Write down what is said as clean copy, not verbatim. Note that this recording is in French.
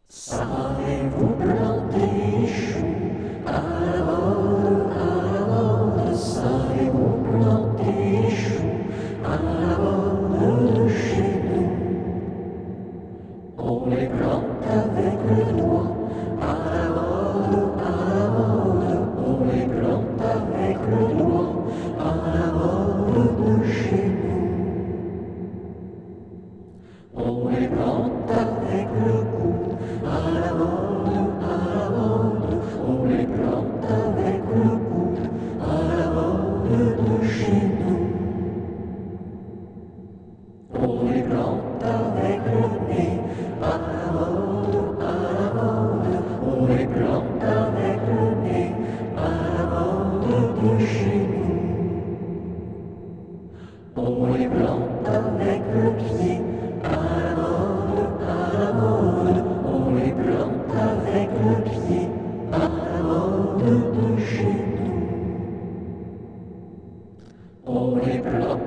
Savez-vous planter des choux à la mode, savez-vous planter des choux à la mode de chez nous? On les plante avec le doigt à la mode, on les plante avec le doigt à la mode de chez nous. On les plante avec le cou à la mode, on les plante avec le cou à la mode de chez nous. On les plante avec le nez à la mode, on les plante avec le nez à la mode de chez nous. On les plante avec le pied à la mode, on les plante avec le pied à la mode de chez nous. On les plante